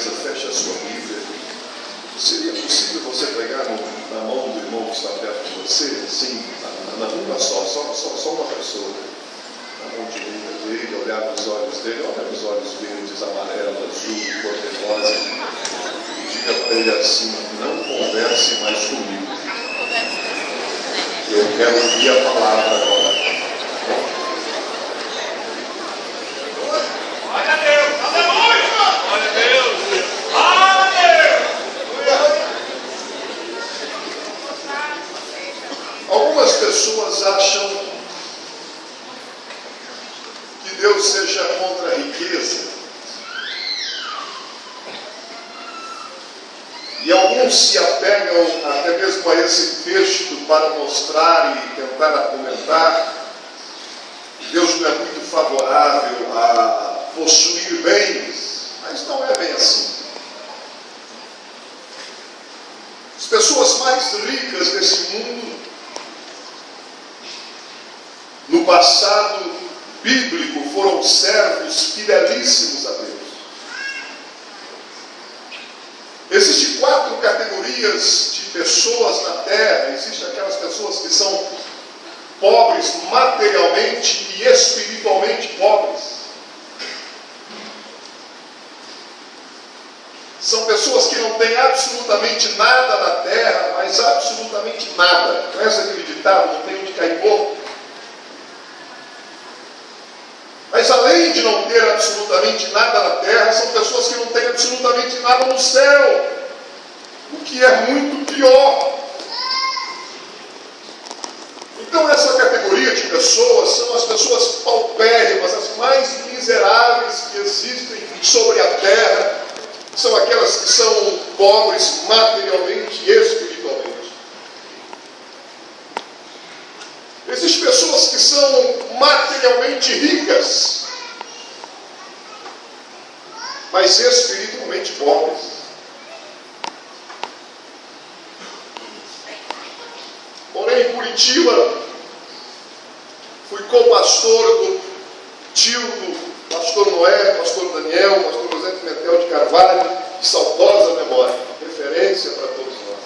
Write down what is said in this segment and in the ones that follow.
gentileza, feche a sua Bíblia. Seria possível você pegar na mão do irmão que está perto de você, assim, na uma só uma pessoa, na mão direita dele, olhar nos olhos dele, olha nos olhos verdes, amarelo, azul, cor-de-rosa, e diga para ele assim: não converse mais comigo. Eu quero ouvir a palavra agora. Glória a Deus! Aleluia! Glória a Deus! Aleluia! Algumas pessoas acham que Deus seja contra a riqueza. E alguns se apegam até mesmo a esse texto para mostrar e tentar argumentar que Deus não é muito favorável a possuir bens, mas não é bem assim. As pessoas mais ricas desse mundo, no passado bíblico, foram servos fidelíssimos a Deus. Existem 4 categorias de pessoas na terra. Existem aquelas pessoas que são pobres materialmente e espiritualmente pobres. São pessoas que não têm absolutamente nada na terra, mas absolutamente nada. Conhece aquele ditado, não tem onde cair morto? Mas além de não ter absolutamente nada na terra, são pessoas que não têm absolutamente nada no céu, o que é muito pior. Então essa categoria de pessoas são as pessoas paupérrimas, as mais miseráveis que existem sobre a terra, são aquelas que são pobres materialmente e espiritualmente. Existem pessoas que são materialmente ricas, mas espiritualmente pobres. Porém, em Curitiba, fui co-pastor do tio do pastor Noé, pastor Daniel, pastor José Pimentel de Carvalho, de saudosa memória, referência para todos nós.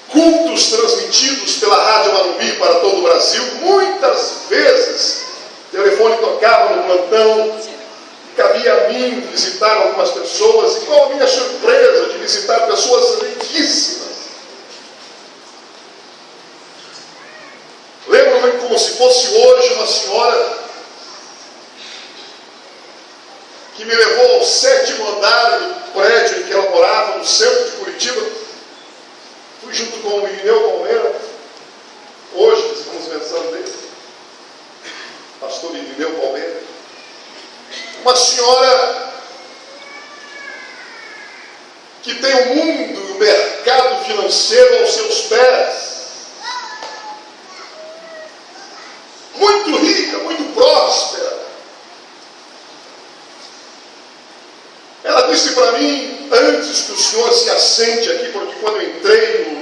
Cultos transmitidos pela Rádio Marumbi para todo o Brasil. Muitas vezes o telefone tocava no plantão e cabia a mim visitar algumas pessoas, e qual a minha surpresa de visitar pessoas riquíssimas. Lembro-me como se fosse hoje uma senhora que me levou ao 7º andar do prédio em que ela morava, no centro de Curitiba. Fui junto com o Irineu Palmeira, hoje estamos pensando nele, pastor Irineu Palmeira. Uma senhora que tem o mundo e o mercado financeiro aos seus pés. Muito rica, muito próspera. Ela disse para mim, antes que o senhor se assente aqui, porque quando eu entrei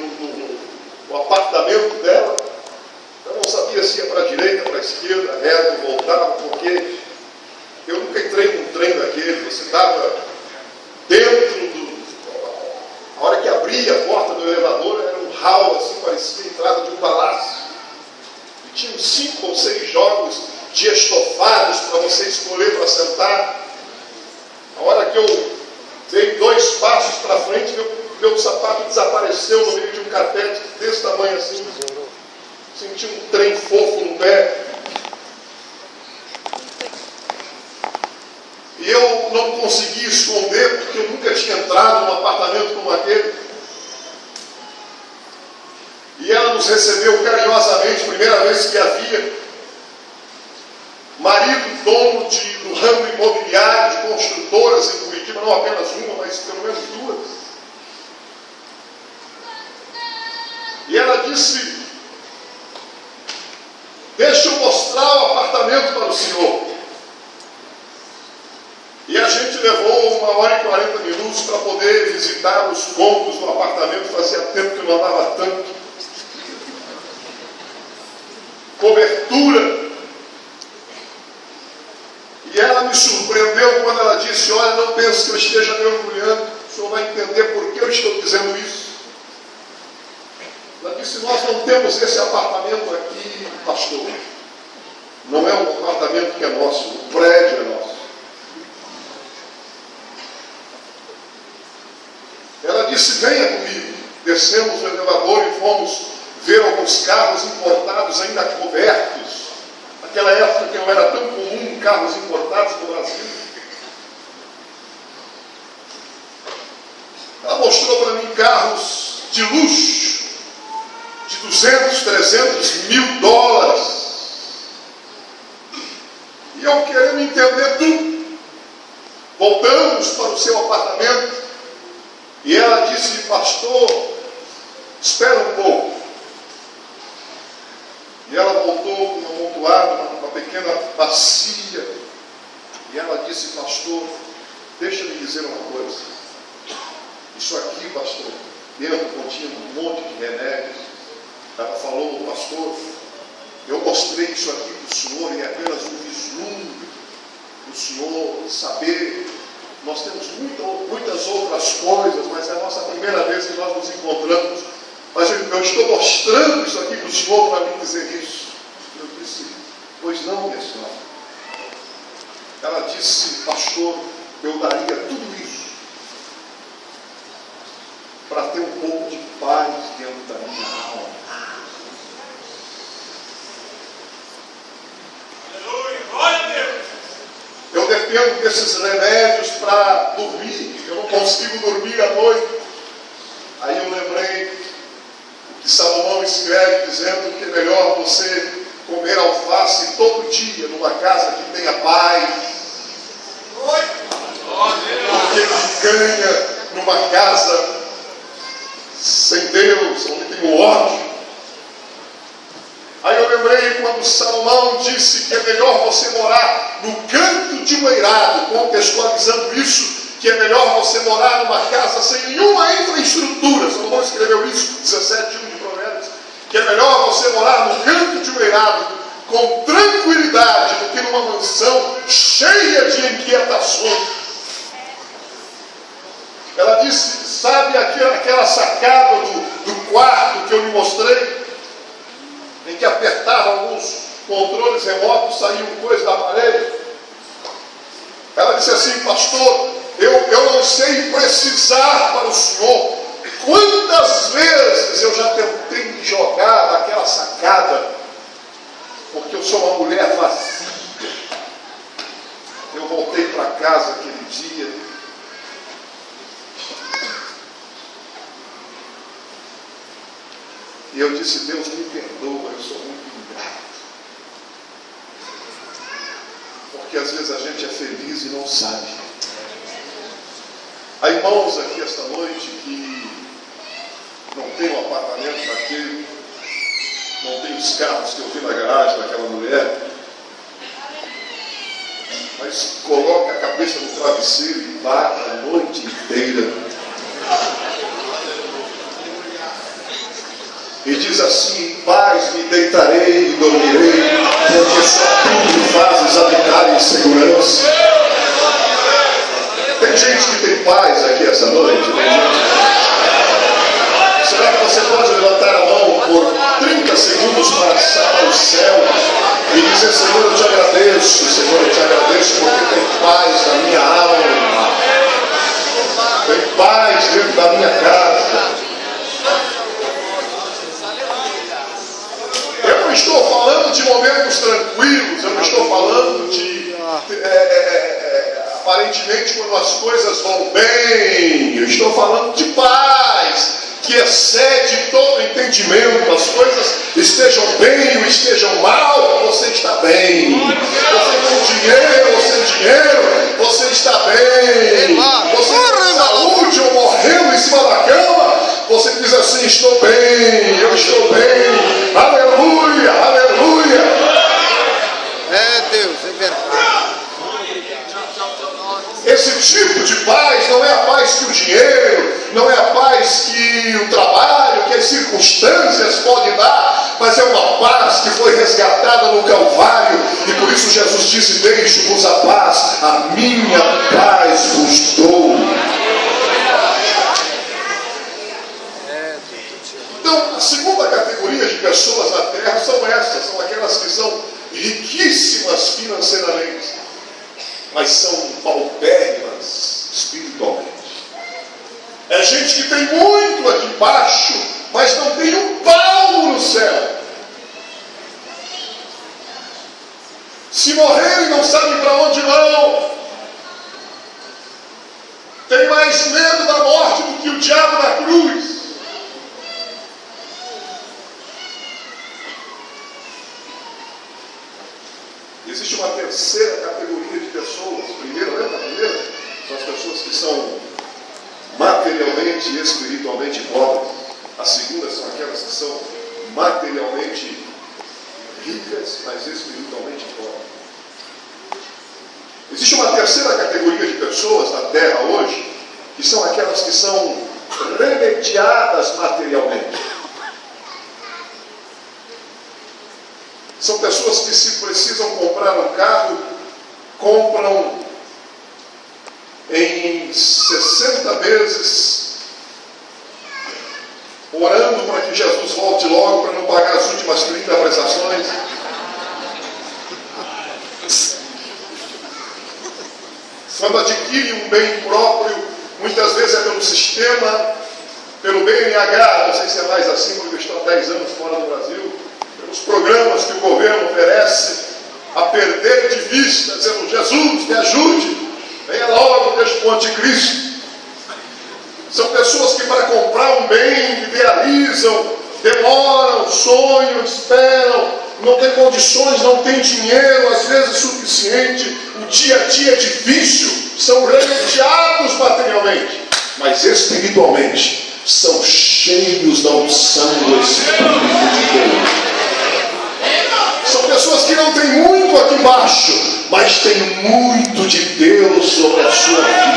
no apartamento dela, eu não sabia se ia para a direita, para a esquerda, reto, voltava, porque eu nunca entrei num trem daquele. Você estava dentro do... A hora que abria a porta do elevador, era um hall, assim, parecia a entrada de um palácio. E tinha 5 ou 6 jogos de estofados para você escolher para sentar. A hora que eu dei 2 passos para frente, meu sapato desapareceu no meio de um carpete desse tamanho assim. Senti um trem fofo no pé. E eu não consegui esconder, porque eu nunca tinha entrado num apartamento como aquele. E ela nos recebeu carinhosamente, primeira vez que a via. Marido, dono do ramo imobiliário, de construtoras em Curitiba, não apenas uma, mas pelo menos 2. E ela disse: deixa eu mostrar o apartamento para o senhor. E a gente levou 1h40 para poder visitar os cômodos do apartamento. Fazia tempo que eu não andava tanto. Cobertura. E ela me surpreendeu quando ela disse: olha, não pense que eu esteja me orgulhando, o senhor vai entender por que eu estou dizendo isso. Ela disse: nós não temos esse apartamento aqui, pastor. Não é um apartamento que é nosso, o prédio é nosso. Ela disse: venha comigo. Descemos o elevador e fomos ver alguns carros importados ainda cobertos. Naquela época que não era tão comum carros importados no Brasil. Ela mostrou para mim carros de luxo, de 200, 300 mil dólares. E eu querendo entender tudo. Voltamos para o seu apartamento. E ela disse: pastor, espera um pouco. E ela voltou com um amontoado, uma pequena bacia. E ela disse: pastor, deixa-me dizer uma coisa. Isso aqui, pastor, dentro continha um monte de remédios. Ela falou: pastor, eu mostrei isso aqui para o senhor e é apenas um vislumbre para o senhor saber. Nós temos muitas outras coisas, mas é a nossa primeira vez que nós nos encontramos. Mas eu estou mostrando isso aqui para o senhor para me dizer isso. Eu disse: pois não, minha senhora. Ela disse: pastor, eu daria tudo isso para ter um pouco de paz dentro da minha alma. Glória a Deus. Eu dependo desses remédios para dormir. Eu não consigo dormir à noite. Aí eu lembrei que Salomão escreve dizendo que é melhor você comer alface todo dia numa casa que tenha paz do que ganha numa casa sem Deus, onde tem o ódio. Aí eu lembrei quando Salomão disse que é melhor você morar no canto de um eirado, contextualizando isso, que é melhor você morar numa casa sem nenhuma infraestrutura. Salomão escreveu isso, 17:1 de Provérbios, que é melhor você morar no canto de um eirado com tranquilidade do que numa mansão cheia de inquietações. Ela disse: sabe aquela sacada do quarto que eu lhe mostrei, em que apertava alguns controles remotos, saíam coisas da parede? Ela disse assim: pastor, eu não sei precisar para o senhor quantas vezes eu já tentei me jogar daquela sacada, porque eu sou uma mulher vazia. Eu voltei para casa aquele dia e eu disse: Deus me perdoa, eu sou muito ingrato. Porque às vezes a gente é feliz e não sabe. Há irmãos aqui esta noite que não tem um apartamento daquele, não tem os carros que eu vi na garagem daquela mulher, mas coloca a cabeça no travesseiro e bate a noite inteira. E diz assim: em paz me deitarei e dormirei, porque só tu me fazes habitar em segurança. Tem gente que tem paz aqui essa noite? Será que você pode levantar a mão por 30 segundos para os céus e dizer: Senhor, eu te agradeço, Senhor, eu te agradeço porque tem paz na minha alma, tem paz dentro da minha casa. Eu não estou falando de momentos tranquilos, eu não estou falando de aparentemente quando as coisas vão bem. Eu estou falando de paz que excede todo entendimento. As coisas estejam bem ou estejam mal, você está bem. Você com dinheiro ou sem dinheiro, você está bem. Você com saúde ou morrendo em cima da cama, você diz assim: estou bem, eu estou bem. Aleluia, aleluia. É Deus, é verdade. Esse tipo de paz não é a paz que o dinheiro, não é a paz paz que o trabalho, que as circunstâncias podem dar, mas é uma paz que foi resgatada no Calvário, e por isso Jesus disse: deixo-vos a paz, a minha paz vos dou. Então, a segunda categoria de pessoas na Terra são essas, são aquelas que são riquíssimas financeiramente, mas são paupérrimas espiritualmente. É gente que tem muito aqui embaixo, mas não tem um palmo no céu. Se morrerem, não sabem para onde vão. Tem mais medo da morte do que o diabo da cruz. Existe uma terceira categoria de pessoas. Primeiro, lembra a primeira? São as pessoas que são materialmente e espiritualmente pobres. A segunda são aquelas que são materialmente ricas, mas espiritualmente pobres. Existe uma terceira categoria de pessoas na Terra hoje, que são aquelas que são remediadas materialmente. São pessoas que, se precisam comprar um carro, compram em 60 vezes, orando para que Jesus volte logo, para não pagar as últimas 30 prestações. Quando adquire um bem próprio, muitas vezes é pelo sistema, pelo BNH, não sei se é mais assim, porque eu estou há 10 anos fora do Brasil, pelos programas que o governo oferece, a perder de vista, dizendo: Jesus, me ajude, venha logo deste anticristo. São pessoas que, para comprar um bem, idealizam, demoram, sonham, esperam, não tem condições, não tem dinheiro, às vezes suficiente, o dia a dia é difícil, são remediados materialmente, mas espiritualmente são cheios da unção do Espírito de Deus. São pessoas que não têm muito aqui embaixo, mas têm muito de Deus sobre a sua vida.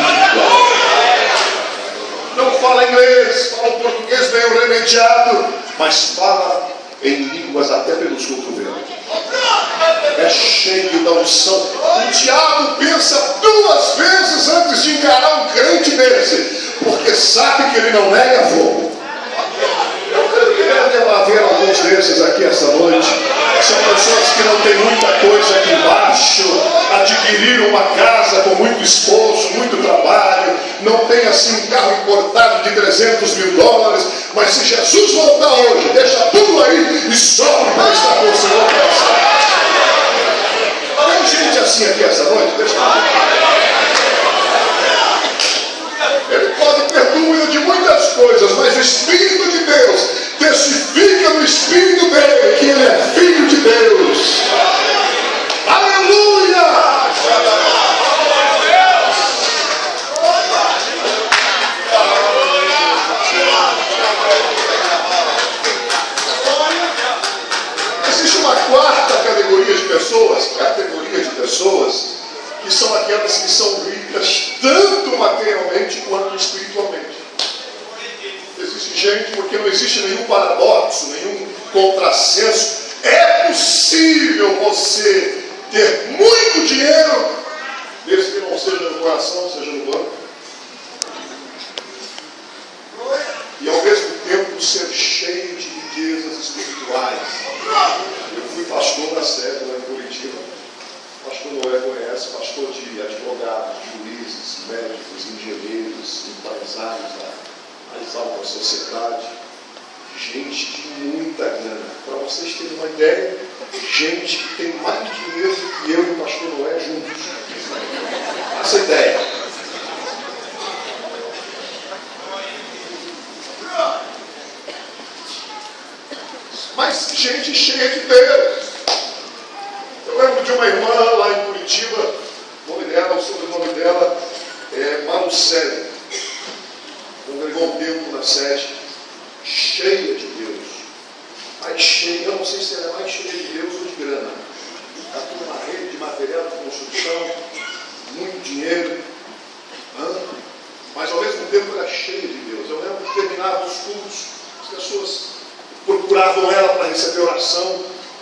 Não fala inglês, fala português meio remediado, mas fala em línguas até pelos cotovelos. É cheio da unção. O diabo pensa 2 vezes antes de encarar um crente desse, porque sabe que ele não nega fogo. Eu creio que deve haver alguns desses aqui essa noite. São pessoas que não têm muita coisa aqui embaixo, adquiriram uma casa com muito esforço, muito trabalho, não tem assim um carro importado de $300 mil, mas se Jesus voltar hoje, deixa tudo aí e sobe para estar com o Senhor. Tem gente assim aqui essa noite? Deixa Ele pode ter dúvida de muitas coisas, mas o Espírito de Deus testifica no Espírito dele que ele é Filho de Deus. Aleluia! Existe uma quarta categoria de pessoas que são aquelas que são ricas tanto materialmente quanto espiritualmente. Existe gente, porque não existe nenhum paradoxo, nenhum contrassenso. É possível você ter muito dinheiro, desde que não seja no coração, seja no banco, e ao mesmo tempo ser cheio de riquezas espirituais. Eu fui pastor na sede lá em Curitiba. Pastor Noé conhece, pastor de advogados, juízes, médicos, engenheiros, empresários da mais alta sociedade, gente de muita grana. Para vocês terem uma ideia, gente que tem mais dinheiro do que eu e o pastor Noé juntos. Essa ideia. Mas gente cheia de Deus. Eu lembro de uma irmã lá em Curitiba, o sobrenome dela é Marucelli. Congregou um tempo na sede, cheia de Deus. Mais cheia, eu não sei se ela é mais cheia de Deus ou de grana. Está tudo uma rede de material de construção, muito dinheiro, mas ao mesmo tempo era cheia de Deus. Eu lembro que teve terminavam os cultos, as pessoas procuravam ela para receber oração.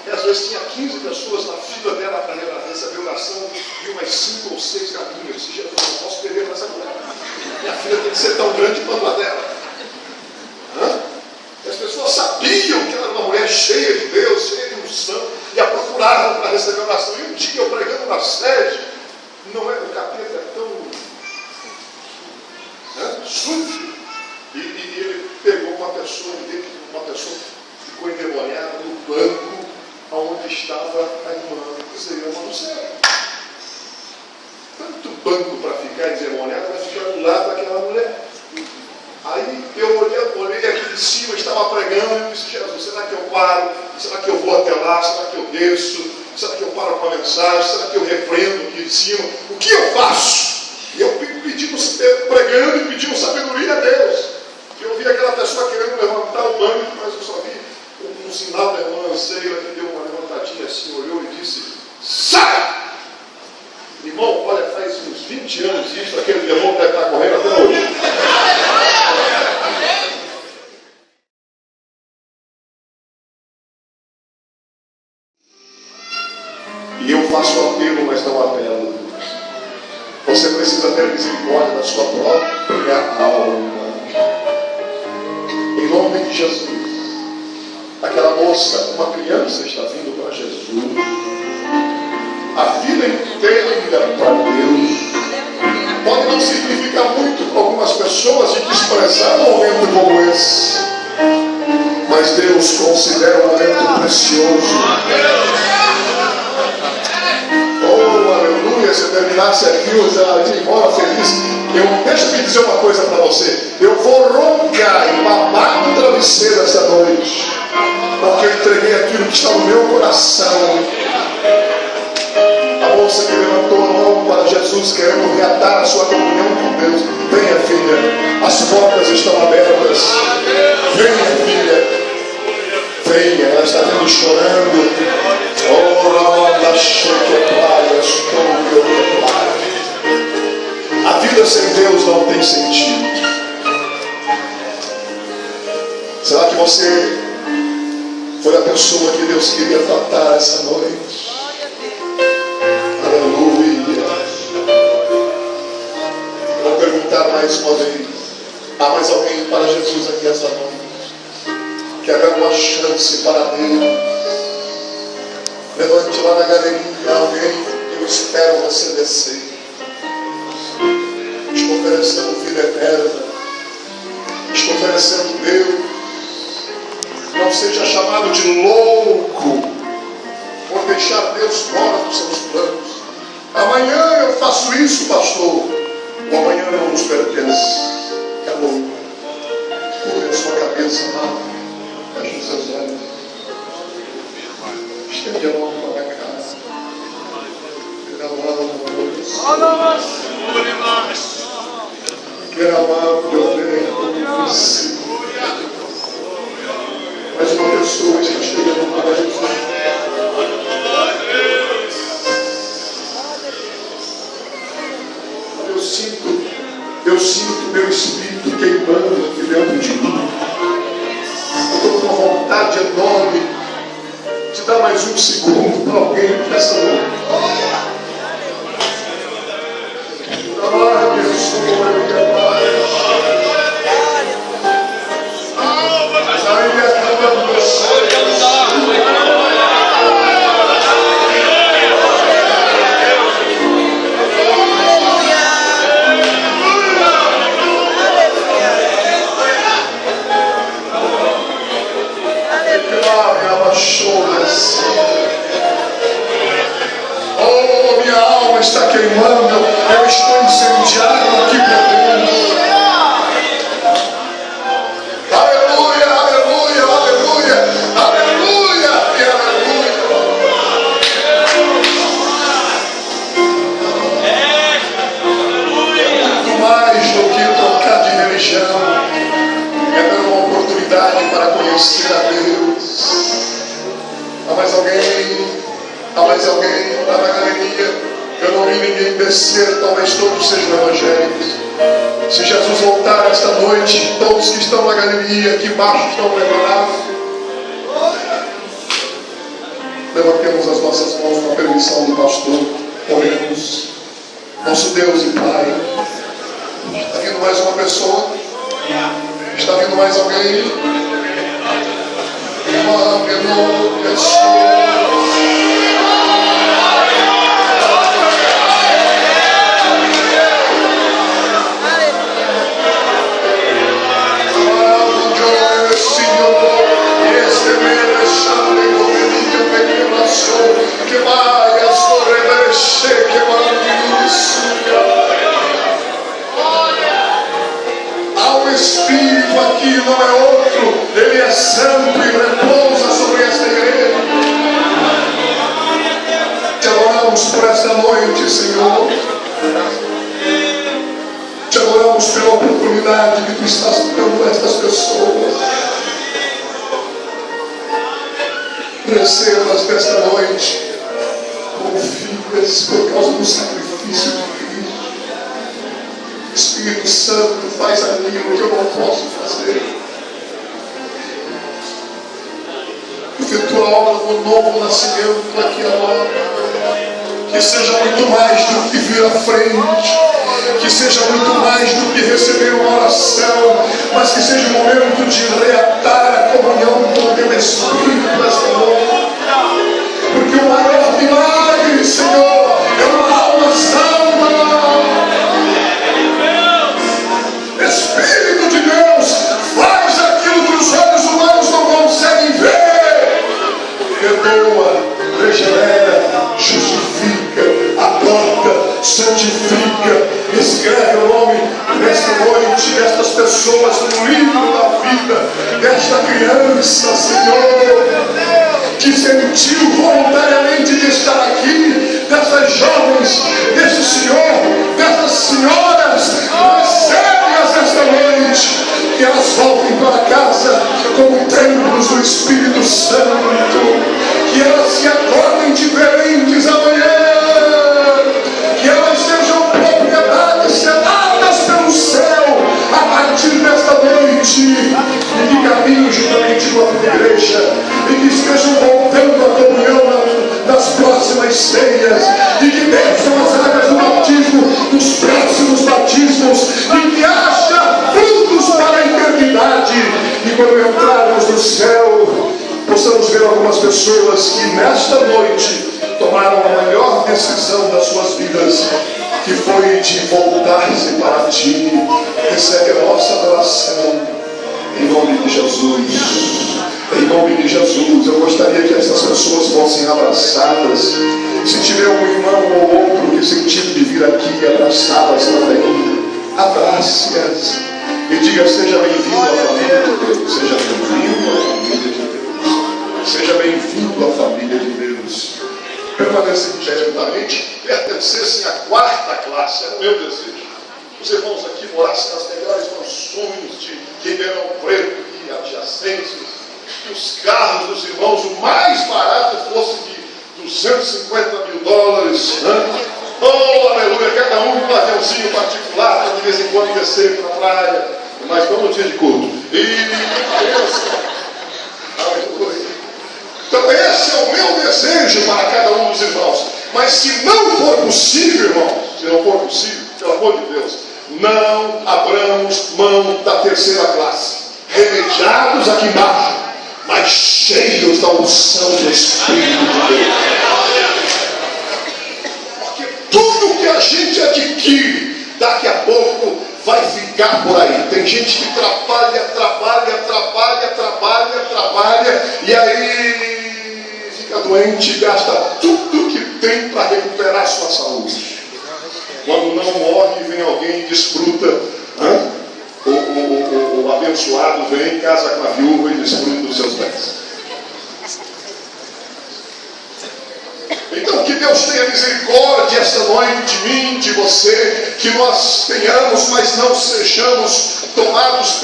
E às vezes tinha 15 pessoas na fila dela para receber oração e umas 5 ou 6 caminhos. Eu disse, Jesus, não posso perder para essa mulher. Minha filha tem que ser tão grande quanto a dela. E as pessoas sabiam que ela era uma mulher cheia de Deus, cheia de unção, e a procuravam para receber oração. E um dia eu pregando na sede, não é, o capeta é tão sujo. E ele pegou uma pessoa ficou endemoniada no banco onde estava a irmã do céu. Tanto banco para ficar endemoniado, vai ficar do lado daquela mulher. Aí eu olhei aqui de cima, estava pregando, e eu disse, Jesus, será que eu paro? Será que eu vou até lá? Será que eu desço? Será que eu paro com a mensagem? Será que eu repreendo aqui de cima? O que eu faço? E eu pregando e pedindo sabedoria a Deus. Eu vi aquela pessoa querendo levantar o banco, mas eu só vi um sinal da irmã Anceira que deu uma levantadinha assim, olhou e disse, sai! Irmão, olha, faz uns 20 anos isso, aquele demônio deve estar correndo até hoje. E eu faço apelo, mas não apelo. Você precisa ter misericórdia da sua própria alma. Em nome de Jesus. Aquela moça, uma criança, está vindo para Jesus. A vida inteira para Deus. Pode não significar muito para algumas pessoas de desprezar um momento como esse. Mas Deus considera um momento precioso. Oh, aleluia, se eu terminasse aqui, eu já ia embora feliz. Deixa eu me dizer uma coisa para você. Eu vou roncar e babar no travesseiro essa noite, porque eu entreguei aquilo que está no meu coração. A moça que levantou a mão para Jesus, querendo reatar a sua comunhão com Deus. Venha, filha, as portas estão abertas. Venha, filha. Venha, ela está vindo chorando. A vida sem Deus não tem sentido. Será que você foi a pessoa que Deus queria tratar essa noite? Aleluia. Vou perguntar mais uma vez. Há mais alguém para Jesus aqui essa noite? Quer dar uma chance para Deus? Levante lá na galeria alguém. Eu espero você descer. Estou oferecendo vida eterna. Estou oferecendo Deus. Não seja chamado de louco por deixar Deus fora dos seus planos. Amanhã eu faço isso, pastor. O amanhã não nos pertence. Acabou. Cure a sua cabeça, amado. Feche os seus olhos. Estende a mão para cá. Mais uma pessoa que chega no para Jesus. Eu sinto meu espírito queimando aqui dentro de mim. Eu estou com uma vontade enorme de dar mais um segundo para alguém nessa noite. Oh, minha alma está queimando, eu estou incendiado aqui por dentro. Aleluia, aleluia, aleluia, aleluia e aleluia. Muito mais do que trocar de religião, é dar uma oportunidade para conhecer a Deus. Há mais alguém? Há mais alguém lá na galeria? Eu não vi ninguém descer, talvez todos sejam evangélicos. Se Jesus voltar esta noite, todos que estão na galeria, aqui embaixo estão preparados. Levantemos as nossas mãos com a permissão do pastor. Oremos. Nosso Deus e Pai, está vindo mais uma pessoa? Está vindo mais alguém? Uma menor pessoa. Que vai a sobreviver, que vai isso. Há um Espírito aqui, não é outro. Ele é santo e repousa sobre esta igreja. Te adoramos por esta noite, Senhor. Te adoramos pela oportunidade que tu estás dando a estas pessoas. Recebas desta noite como filhas por causa do sacrifício de Cristo. Espírito Santo, faz aquilo que eu não posso fazer. Efetua a obra do novo nascimento aqui agora. Que seja muito mais do que vir à frente, que seja muito mais do que receber uma oração, mas que seja o momento de reatar a comunhão com o teu Espírito esta noite. Porque o maior milagre, Senhor, é uma alma salva. Espírito de Deus, faz aquilo que os olhos humanos não conseguem ver. Perdoa, regenera, justifica, adota, santifica. Escreve o nome nesta noite destas pessoas no livro da vida, desta criança, Senhor, que sentiu voluntariamente de estar aqui, dessas jovens, desse senhor, dessas senhoras. Recebe-as esta noite, que elas voltem para casa como templos do Espírito Santo, que elas se acordem diferentes amanhã, que elas sejam propriedades seladas pelo céu a partir desta noite, e que caminhem juntamente com a tua igreja, e que estejam voltando à comunhão nas próximas ceias, e que desçam as águas do batismo dos próximos batismos, e que haja frutos para a eternidade, e quando entrarmos no céu possamos ver algumas pessoas que nesta noite tomaram a maior decisão das suas vidas, que foi de voltar-se para ti. Recebe a nossa adoração em nome de Jesus. Em nome de Jesus, eu gostaria que essas pessoas fossem abraçadas. Se tiver um irmão ou outro que sentir de vir aqui, abraçá-las também. Abrace-as e diga: seja bem-vindo à família de Deus. Seja bem-vindo à família de Deus. Seja bem-vindo à família de Deus. Permaneça diretamente, pertencessem à quarta classe, era o meu desejo. Os irmãos aqui morassem nas melhores mansões de Ribeirão Preto e adjacências, que os carros dos irmãos, o mais barato, fosse de $250 mil. Né? Oh, aleluia, cada um com um aviãozinho particular para de vez em quando descer para a praia, mas não no dia de culto. Então esse é o meu desejo para cada um dos irmãos. Mas se não for possível, irmãos, se não for possível, pelo amor de Deus, não abramos mão da terceira classe. Remediados aqui embaixo, mas cheios da unção do Espírito de Deus. Porque tudo que a gente adquire, daqui a pouco vai ficar por aí. Tem gente que trabalha, e aí fica doente e gasta tudo que tem para recuperar sua saúde. Quando não morre, vem alguém e desfruta. O abençoado vem, casa com a viúva e desfruta dos seus bens. Então que Deus tenha misericórdia esta noite de mim, de você, que nós tenhamos, mas não sejamos tomados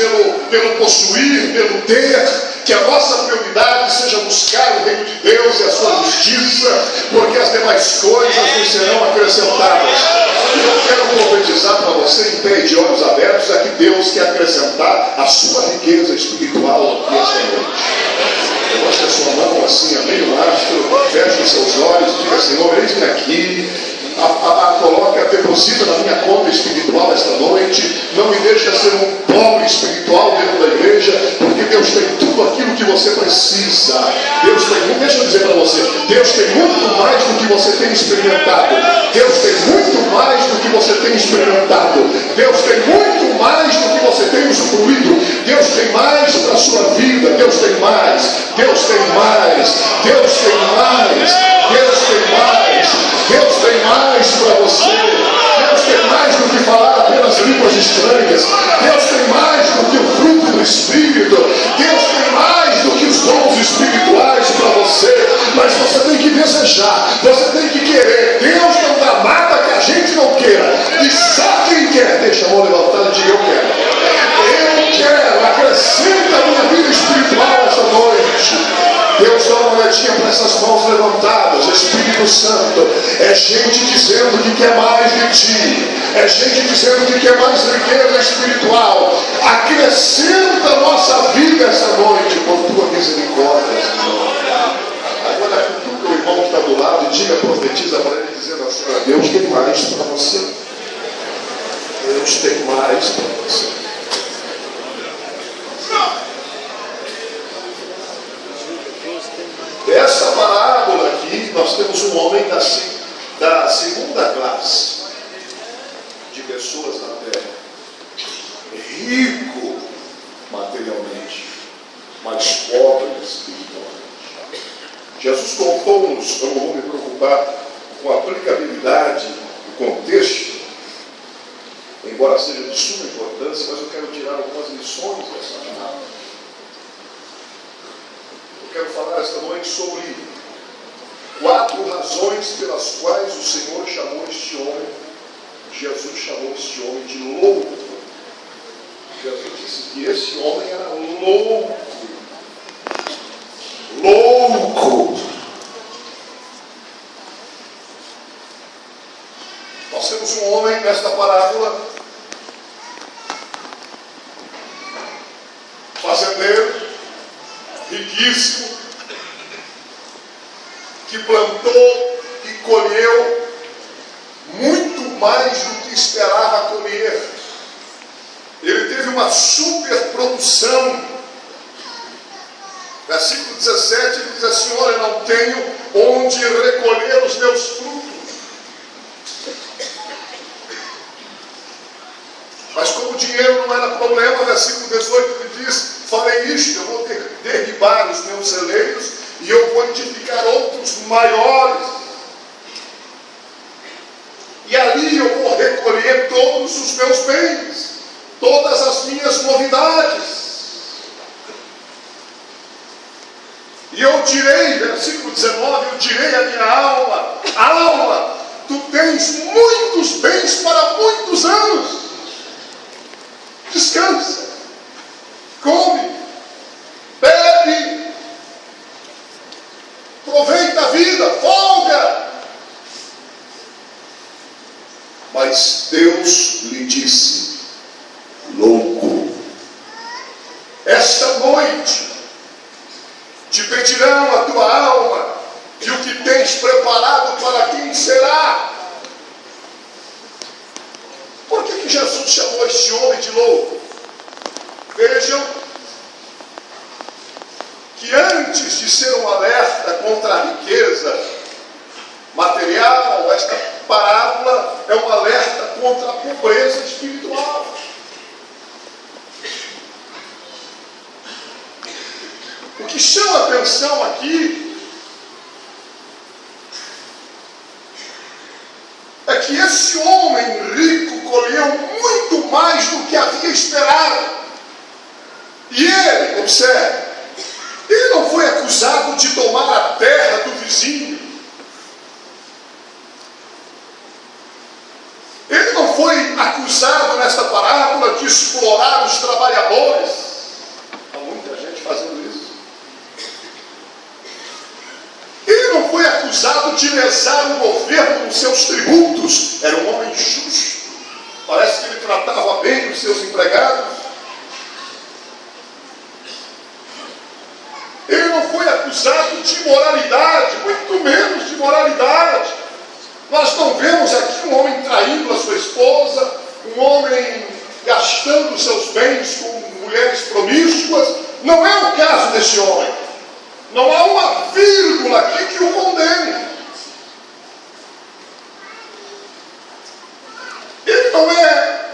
pelo possuir, pelo ter, Que a nossa prioridade seja buscar o reino de Deus e a sua justiça, porque as demais coisas nos serão acrescentadas. E eu quero profetizar para você, em pé de olhos abertos, é que Deus quer acrescentar a sua riqueza espiritual aqui esta noite. Levante a sua mão assim, a meio mastro, feche os seus olhos e diga: Senhor, eis-me aqui. Coloca, deposita na minha conta espiritual esta noite. Não me deixe ser um pobre espiritual dentro da igreja, porque Deus tem tudo aquilo que você precisa. Deus tem, deixa eu dizer para você, Deus tem muito mais do que você tem experimentado. Deus tem muito mais do que você tem experimentado. Deus tem muito mais do que você tem usufruído. Deus tem mais para a sua vida. Deus tem mais. Deus tem mais. Deus tem mais. Deus tem mais. Deus tem mais para você. Deus tem mais do que falar apenas línguas estranhas. Deus tem mais do que o fruto do Espírito. Deus tem mais do que os dons espirituais para você. Mas você tem que desejar, você tem que querer. Deus não dá nada que a gente não queira. E só quem quer, deixa a mão levantada e diga: eu quero. Eu quero. Acrescenta a minha vida espiritual esta noite. Deus dá uma olhadinha para essas mãos levantadas. Espírito Santo, é gente dizendo que quer mais de ti, é gente dizendo que quer mais riqueza espiritual. Acrescenta a nossa vida essa noite por tua misericórdia, Senhor. Agora cutuca o irmão que está do lado e diga, profetiza para ele, dizendo assim: Deus tem mais para você. Deus tem mais para você. Essa parábola aqui, nós temos um homem da segunda classe de pessoas na terra, rico materialmente, mas pobre espiritualmente. Jesus contou-nos, eu não vou me preocupar com a aplicabilidade do contexto, embora seja de suma importância, mas eu quero tirar algumas lições dessa parábola. Quero falar esta noite sobre 4 razões pelas quais o Senhor chamou este homem, Jesus chamou este homem de louco. Jesus disse que esse homem era louco. Louco. Nós temos um homem nesta parábola, fazendeiro, riquíssimo, que plantou e colheu muito mais do que esperava colher. Ele teve uma superprodução. Versículo 17, ele diz assim: olha, não tenho onde recolher os meus frutos. Mas como o dinheiro não era problema, versículo 18 ele diz: farei isto, eu vou derribar os meus celeiros e eu vou edificar outros maiores. E ali eu vou recolher todos os meus bens, todas as minhas novidades. E eu direi, versículo 19, eu direi à minha alma: alma, tu tens muitos bens para muitos anos. Descansa, come, bebe, aproveita a vida, folga. Mas Deus lhe disse: louco, esta noite te pedirão a tua alma, e o que tens preparado para quem será? Por que Jesus chamou este homem de louco? Vejam que antes de ser um alerta contra a riqueza material, esta parábola é um alerta contra a pobreza espiritual. O que chama a atenção aqui é que esse homem rico colheu muito mais do que havia esperado. E ele, observe, ele não foi acusado de tomar a terra do vizinho. Ele não foi acusado nesta parábola de explorar os trabalhadores. Há muita gente fazendo isso. acusado de lesar o governo nos seus tributos. Era um homem justo. Parece que ele tratava bem os seus empregados. Ele não foi acusado de imoralidade, muito menos de moralidade. Nós não vemos aqui um homem traindo a sua esposa, um homem gastando seus bens com mulheres promíscuas. Não é o caso desse homem. Não há uma vírgula aqui que o condene. Ele não é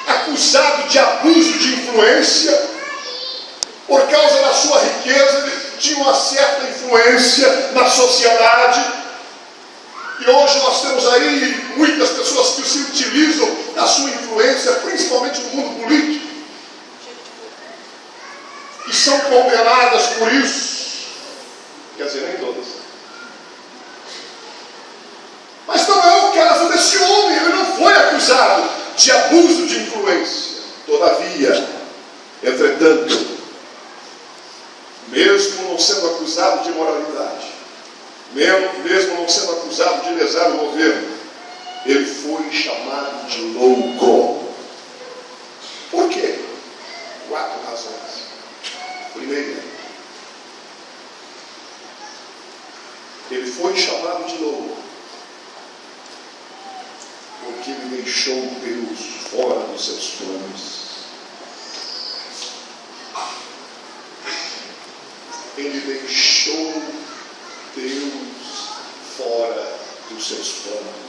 acusado de abuso de influência. Por causa da sua riqueza, ele tinha uma certa influência na sociedade. E hoje nós temos aí muitas pessoas que se utilizam da sua influência, principalmente no mundo político, e são condenadas por isso. Quer dizer, nem todas. Mas não é o caso desse homem. Ele não foi acusado de abuso de influência. Todavia, entretanto, mesmo não sendo acusado de imoralidade, mesmo não sendo acusado de lesar o governo, ele foi chamado de louco. Por quê? 4 razões. Primeiro, ele foi chamado de louco porque ele deixou Deus fora dos seus planos. Ele deixou Deus fora dos seus planos.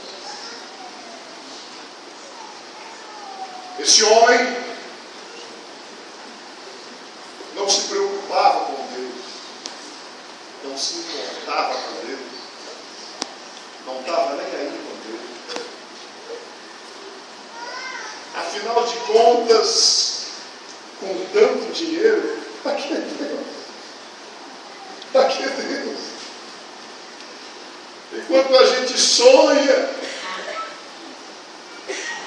Esse homem não se preocupava com Deus, não se importava com Deus, não estava nem aí com Deus. Afinal de contas, com tanto dinheiro, para que Deus? Para que Deus? Enquanto a gente sonha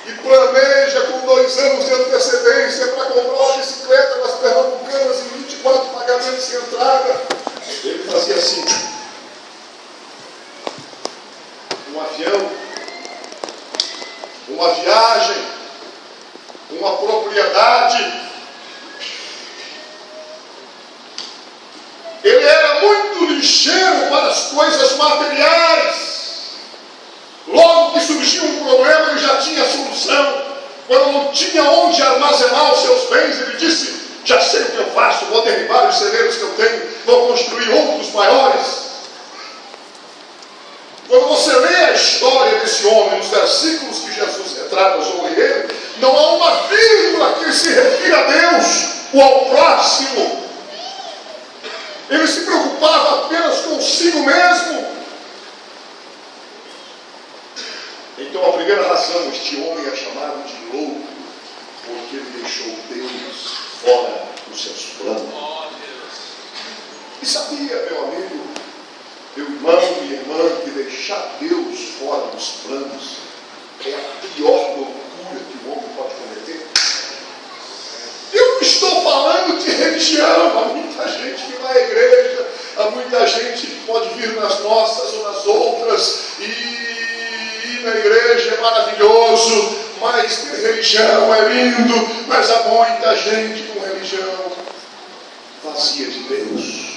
e planeja com 2 anos de antecedência para comprar uma bicicleta nas Pernambucanas em 24 pagamentos sem entrada, ele fazia assim: um avião, uma viagem, uma propriedade. Ele era muito ligeiro para as coisas materiais. Logo que surgia um problema, ele já tinha solução. Quando não tinha onde armazenar os seus bens, ele disse: já sei o que eu faço, vou derribar os celeiros que eu tenho, vou construir outros maiores. Quando você lê a história desse homem, nos versículos que Jesus retrata sobre ele, não há uma vírgula que se refira a Deus ou ao próximo. Ele se preocupava apenas consigo mesmo. Então, a primeira razão, este homem é chamado de louco, porque ele deixou Deus fora dos seus planos. E sabia, meu amigo, meu irmão e irmã, que deixar Deus fora dos planos é a pior loucura que o homem pode cometer? Eu não estou falando de religião. Há muita gente que vai à igreja, há muita gente que pode vir nas nossas ou nas outras, e ir na igreja é maravilhoso, mas ter religião é lindo, mas há muita gente com religião vazia de Deus.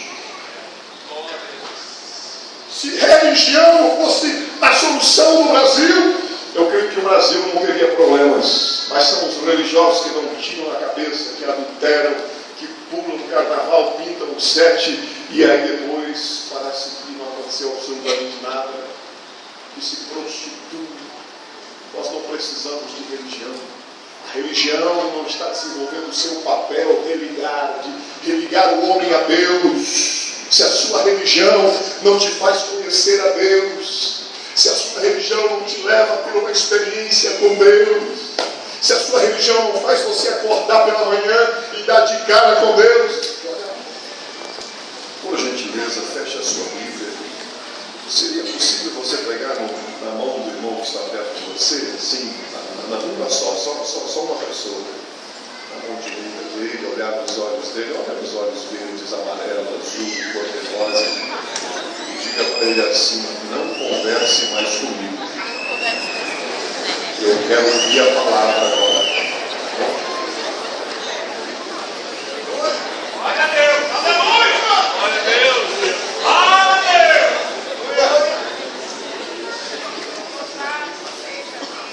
Se religião fosse a solução no Brasil, eu creio que o Brasil não teria problemas. Mas são os religiosos que não tiram a cabeça, que adulteram, que pulam no carnaval, pintam o 7, e aí depois parece que não aconteceu absolutamente nada, que se prostituem. Nós não precisamos de religião. A religião não está desenvolvendo o seu papel de ligar o homem a Deus. Se a sua religião não te faz conhecer a Deus, se a sua religião não te leva por uma experiência com Deus, se a sua religião não faz você acordar pela manhã e dar de cara com Deus, por gentileza, feche a sua Bíblia. Seria possível você pegar na mão do irmão que está perto de você, assim, na língua só uma pessoa, na mão direita dele, olhar nos olhos dele, olha nos olhos verdes, amarelo, azul, cor-de-rosa, e diga para ele assim: converse mais comigo. Eu quero ouvir a palavra agora. Glória a Deus! Aleluia! Glória a Deus! Aleluia!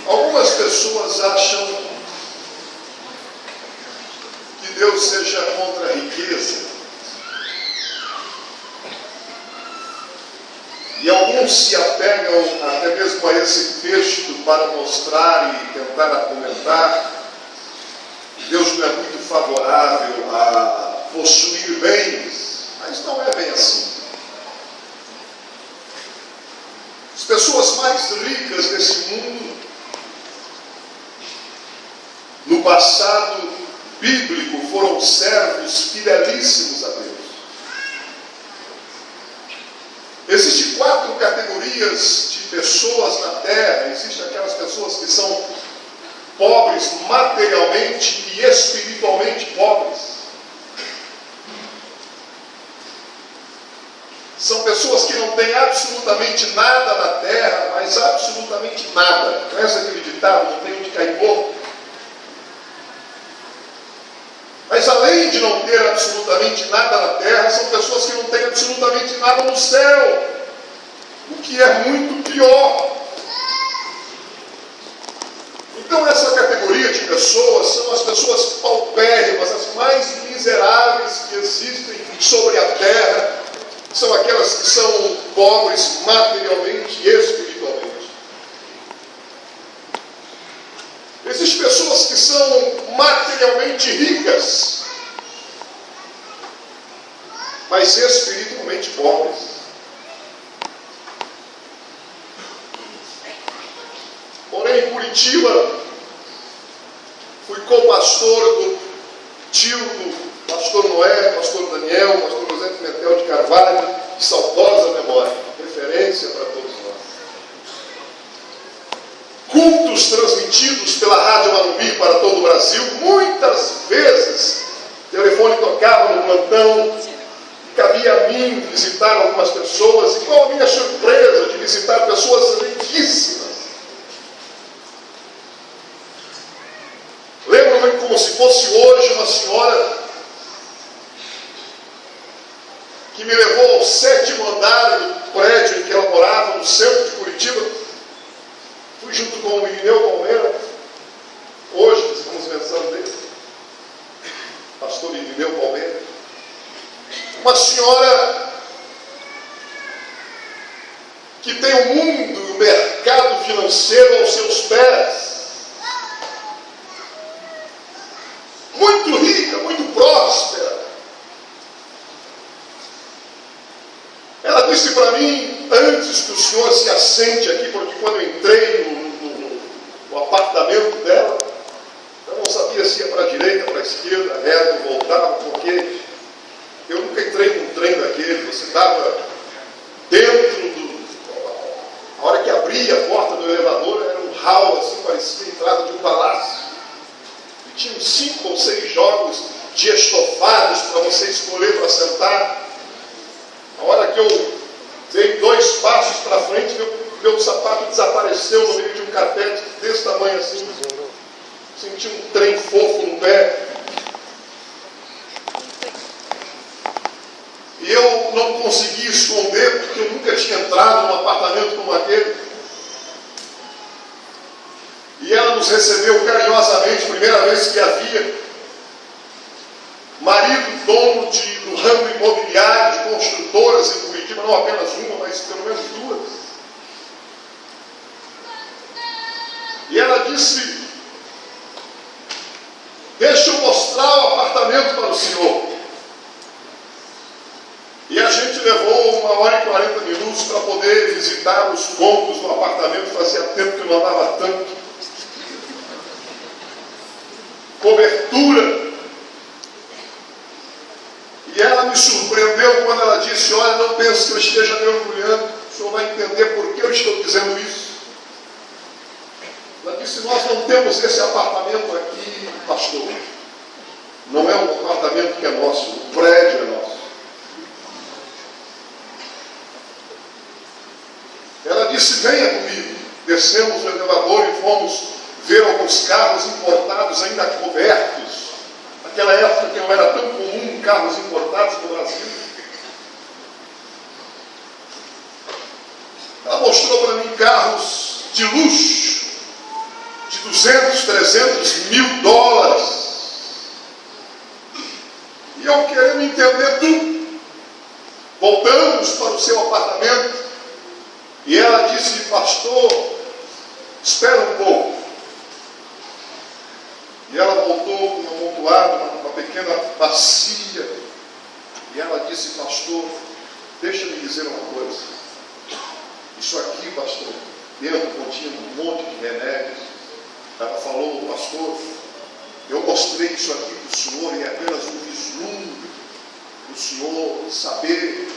Algumas pessoas acham que Deus seja contra a riqueza. E alguns se apegam até mesmo a esse texto para mostrar e tentar argumentar que Deus não é muito favorável a possuir bens, mas não é bem assim. As pessoas mais ricas desse mundo, no passado bíblico, foram servos fidelíssimos a Deus. Existem 4 categorias de pessoas na Terra. Existem aquelas pessoas que são pobres materialmente e espiritualmente pobres. São pessoas que não têm absolutamente nada na Terra, mas absolutamente nada. Conhece aquele ditado, não tem onde cair morto? Mas além de não ter absolutamente nada na terra, são pessoas que não têm absolutamente nada no céu, o que é muito pior. Então essa categoria de pessoas são as pessoas paupérrimas, as mais miseráveis que existem sobre a terra, são aquelas que são pobres materialmente e espiritualmente. Existem pessoas que são materialmente ricas, mas espiritualmente pobres. Porém, em Curitiba, fui co-pastor do tio do pastor Noé, pastor Daniel, pastor José Pimentel de Carvalho, de saudosa memória, referência para todos nós. Cultos transmitidos pela Rádio Marumbi para todo o Brasil, muitas vezes o telefone tocava no plantão, cabia a mim visitar algumas pessoas, e qual a minha surpresa de visitar pessoas riquíssimas. Lembro-me como se fosse hoje uma senhora que me levou ao 7º andar do prédio em que ela morava, no centro de Curitiba. Fui junto com o Irineu Palmeira, hoje estamos pensando nele, pastor Irineu Palmeira. Uma senhora que tem o mundo e o mercado financeiro aos seus pés. Muito rica, muito próspera. Ela disse para mim, antes que o senhor se assente aqui, porque quando eu entrei no apartamento dela, eu não sabia se ia para a direita, para a esquerda, reto, voltava, porque eu nunca entrei num trem daquele. Você estava dentro do... A hora que abria a porta do elevador, era um hall, assim, parecia a entrada de um palácio. E tinha 5 ou 6 jogos de estofados para você escolher para sentar. A hora que eu dei 2 passos para frente, meu sapato desapareceu no meio de um carpete desse tamanho assim. Senti um trem fofo no pé. E eu não consegui esconder, porque eu nunca tinha entrado num apartamento como aquele. E ela nos recebeu carinhosamente, primeira vez que havia. Marido, dono do ramo imobiliário, de construtoras em Curitiba, não apenas uma, mas pelo menos 2. E ela disse: deixa eu mostrar o apartamento para o senhor. E a gente levou 1h40 para poder visitar os cômodos do apartamento. Fazia tempo que não andava tanto. Cobertura. E ela me surpreendeu quando ela disse: olha, não pense que eu esteja me orgulhando, o senhor vai entender por que eu estou dizendo isso. Ela disse: nós não temos esse apartamento aqui, pastor. Não é um apartamento que é nosso, o prédio é nosso. Ela disse, venha comigo. Descemos o elevador e fomos ver alguns carros importados ainda cobertos. Naquela época que não era tão comum carros importados no Brasil. Ela mostrou para mim carros de luxo, de 200, 300 mil dólares. E eu querendo entender tudo. Voltamos para o seu apartamento e ela disse, pastor, espera um pouco. E ela voltou com uma amontoada, uma pequena bacia. E ela disse, pastor, deixa-me dizer uma coisa. Isso aqui, pastor, dentro continha um monte de remédios. Ela falou, pastor, eu mostrei isso aqui para o senhor e é apenas um vislumbre do senhor saber.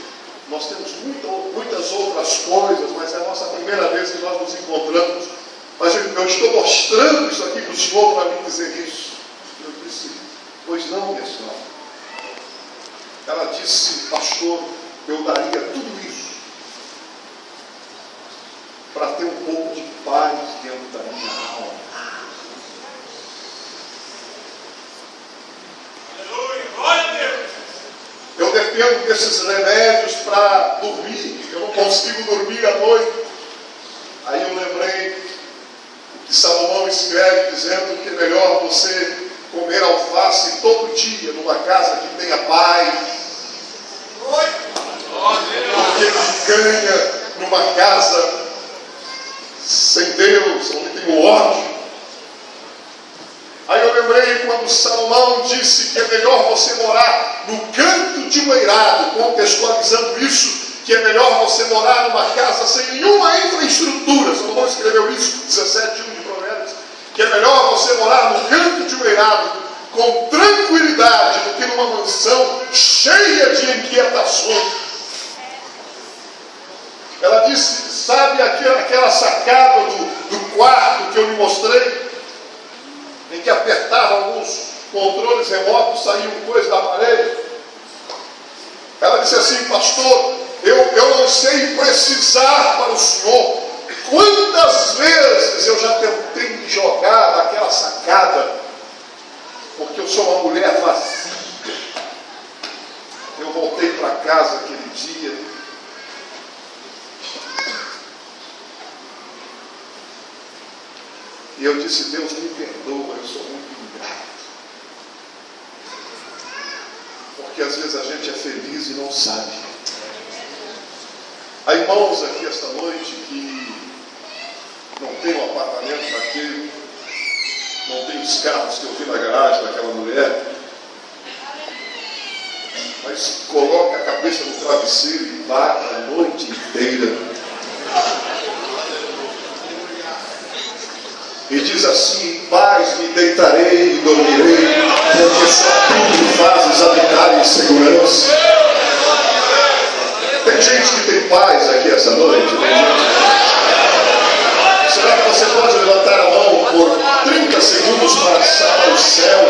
Nós temos muitas outras coisas, mas é a nossa primeira vez que nós nos encontramos. Mas eu estou mostrando isso aqui para o senhor para me dizer isso. Eu disse, pois não, minha senhora. Ela disse, pastor, eu daria tudo isso para ter um pouco de paz dentro da minha alma. Eu dependo desses remédios para dormir. Eu não consigo dormir à noite. Aí eu lembrei que Salomão escreve dizendo que é melhor você comer alface todo dia numa casa que tenha paz do que ganha numa casa sem Deus, onde tem o ódio. Aí eu lembrei quando Salomão disse que é melhor você morar no canto de um eirado, contextualizando isso, que é melhor você morar numa casa sem nenhuma infraestrutura. Salomão escreveu isso, 17:1 de Provérbios, que é melhor você morar no canto de um eirado com tranquilidade do que numa mansão cheia de inquietações. Ela disse, sabe aquela sacada do quarto que eu lhe mostrei? Em que apertava alguns controles remotos, saíam coisas da parede. Ela disse assim, pastor, eu não sei precisar para o senhor. Quantas vezes eu já tentei me jogar daquela sacada, porque eu sou uma mulher vazia. Eu voltei para casa aquele dia. E eu disse, Deus me perdoa, eu sou muito ingrato. Porque às vezes a gente é feliz e não sabe. Há irmãos aqui esta noite que não tem um apartamento daquele, não tem os carros que eu vi na garagem daquela mulher, mas coloca a cabeça no travesseiro e bate a noite inteira. E diz assim, em paz me deitarei e dormirei, porque só tu me fazes habitar em segurança. Tem gente que tem paz aqui essa noite? Será que você pode levantar a mão por 30 segundos para o céu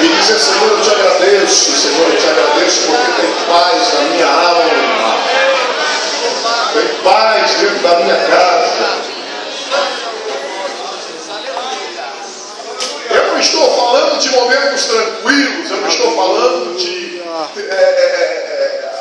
e dizer, Senhor, eu te agradeço, Senhor, eu te agradeço porque tem paz na minha alma, tem paz dentro da minha casa. Eu não estou falando de momentos tranquilos, eu não estou falando de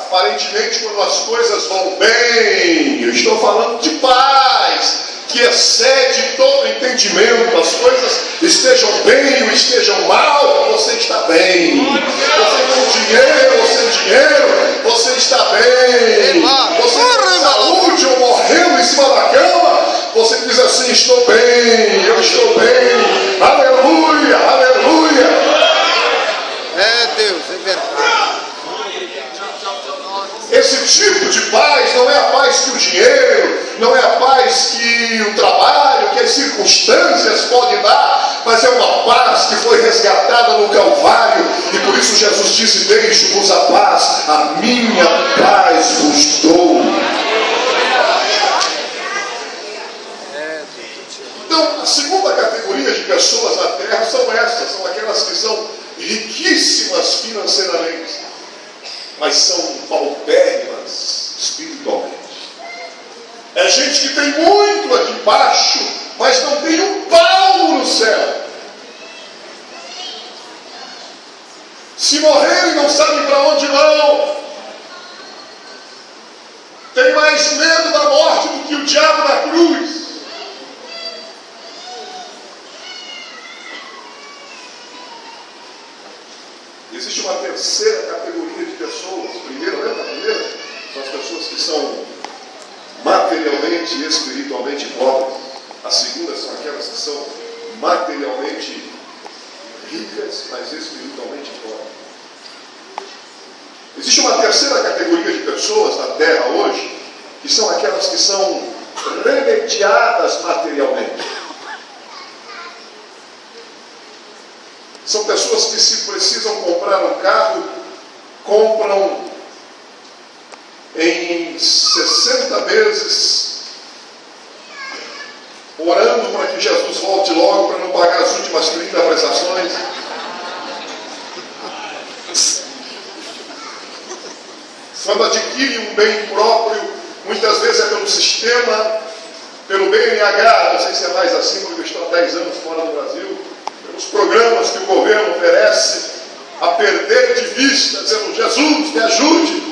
aparentemente quando as coisas vão bem. Eu estou falando de paz que excede todo entendimento. As coisas estejam bem ou estejam mal, você está bem. Você com dinheiro ou sem dinheiro, você está bem. Você com saúde ou morrendo em cima da cama, você diz assim, estou bem, eu estou bem. Aleluia, aleluia. É Deus, é verdade. Esse tipo de paz não é a paz que o dinheiro, não é a paz que o trabalho, que as circunstâncias podem dar, mas é uma paz que foi resgatada no Calvário, e por isso Jesus disse, deixo-vos a paz, a minha paz vos dou. Então, a segunda categoria de pessoas na Terra são essas, são aquelas que são riquíssimas financeiramente, mas são paupérrimas espiritualmente. É gente que tem muito aqui embaixo, mas não tem um palmo no céu. Se morrerem, não sabem para onde vão. Tem mais medo da morte do que o diabo da cruz. Existe uma terceira categoria de pessoas. Primeiro, lembra a primeira? São as pessoas que são materialmente e espiritualmente pobres. A segunda são aquelas que são materialmente ricas, mas espiritualmente pobres. Existe uma terceira categoria de pessoas na Terra hoje, que são aquelas que são remediadas materialmente. São pessoas que, se precisam comprar um carro, compram em 60 vezes, orando para que Jesus volte logo, para não pagar as últimas 30 prestações. Quando adquire um bem próprio, muitas vezes é pelo sistema, pelo BNH, não sei se é mais assim, porque eu estou há 10 anos fora do Brasil, pelos programas que o governo oferece, a perder de vista, dizendo: Jesus, me ajude,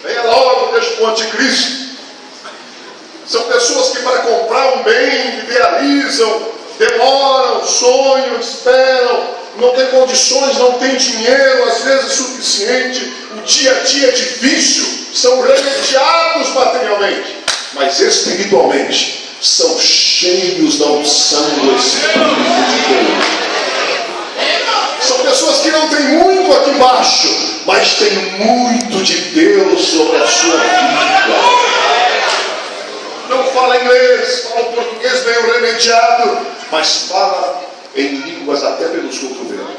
venha logo desde o anticristo. São pessoas que, para comprar um bem, idealizam, demoram, sonham, esperam, não tem condições, não tem dinheiro, às vezes suficiente, o dia a dia é difícil, são remediados materialmente, mas espiritualmente são cheios da unção do Espírito de Deus. São pessoas que não têm muito aqui embaixo, mas têm muito de Deus sobre a sua vida. Não fala inglês, fala português bem remediado, mas fala em línguas até pelos cotovelos.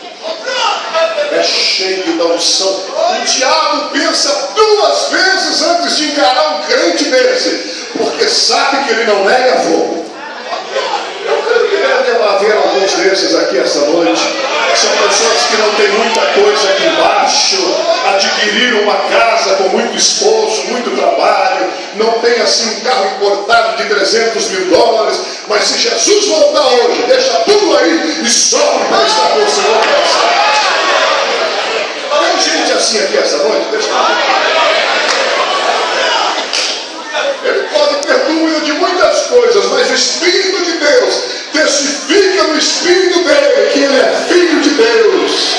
É cheio da unção. O diabo pensa 2 vezes antes de encarar um crente desse, porque sabe que ele não nega fogo. Deve haver alguns desses aqui essa noite. São pessoas que não têm muita coisa aqui embaixo, adquiriram uma casa com muito esforço, muito trabalho, não tem assim um carro importado de $300.000, mas se Jesus voltar hoje, deixa tudo aí e sobe para estar com o Senhor. Tem gente assim aqui essa noite? Deixa ele pode ter dúvida de muitas coisas, mas o Espírito de Deus testifica no Espírito dele que ele é Filho de Deus.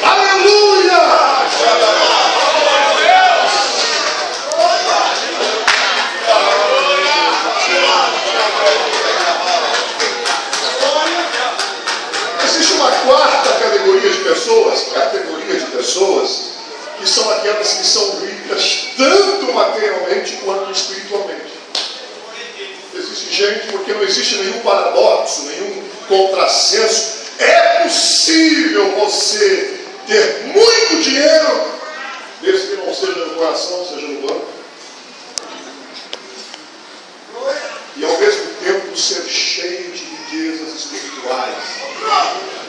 Aleluia! Existe uma quarta categoria de pessoas, que são aquelas que são ricas tanto materialmente quanto espiritualmente. Existe gente, porque não existe nenhum paradoxo, nenhum contrassenso. É possível você ter muito dinheiro, desde que não seja no coração, seja no banco, e ao mesmo tempo ser cheio de riquezas espirituais.